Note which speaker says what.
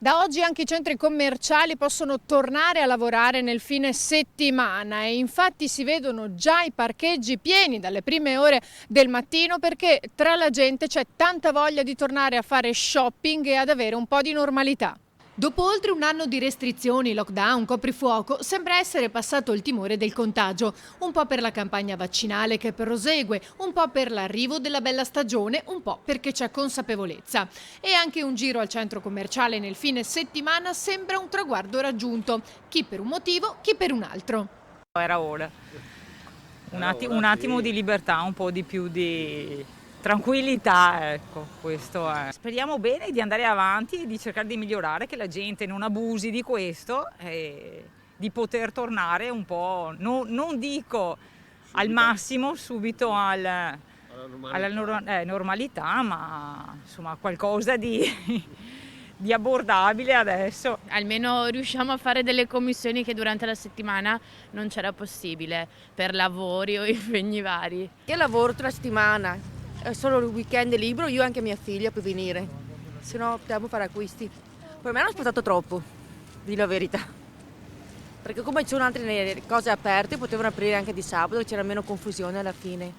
Speaker 1: Da oggi anche i centri commerciali possono tornare a lavorare nel fine settimana e infatti si vedono già i parcheggi pieni dalle prime ore del mattino perché tra la gente c'è tanta voglia di tornare a fare shopping e ad avere un po' di normalità. Dopo oltre un anno di restrizioni, lockdown, coprifuoco, sembra essere passato il timore del contagio. Un po' per la campagna vaccinale che prosegue, un po' per l'arrivo della bella stagione, un po' perché c'è consapevolezza. E anche un giro al centro commerciale nel fine settimana sembra un traguardo raggiunto. Chi per un motivo, chi per un altro.
Speaker 2: Era ora. Un attimo di libertà, un po' di più di tranquillità, ecco, questo è. Speriamo bene di andare avanti e di cercare di migliorare, che la gente non abusi di questo e di poter tornare un po', non dico al massimo subito alla normalità, ma insomma qualcosa di abbordabile adesso.
Speaker 3: Almeno riusciamo a fare delle commissioni che durante la settimana non c'era possibile, per lavori o impegni vari.
Speaker 4: Io lavoro tutta la settimana, è solo il weekend libero, io e anche mia figlia per venire, se no dobbiamo fare acquisti. Per me hanno spostato troppo, di la verità, perché come ci sono altre cose aperte potevano aprire anche di sabato, c'era meno confusione alla fine.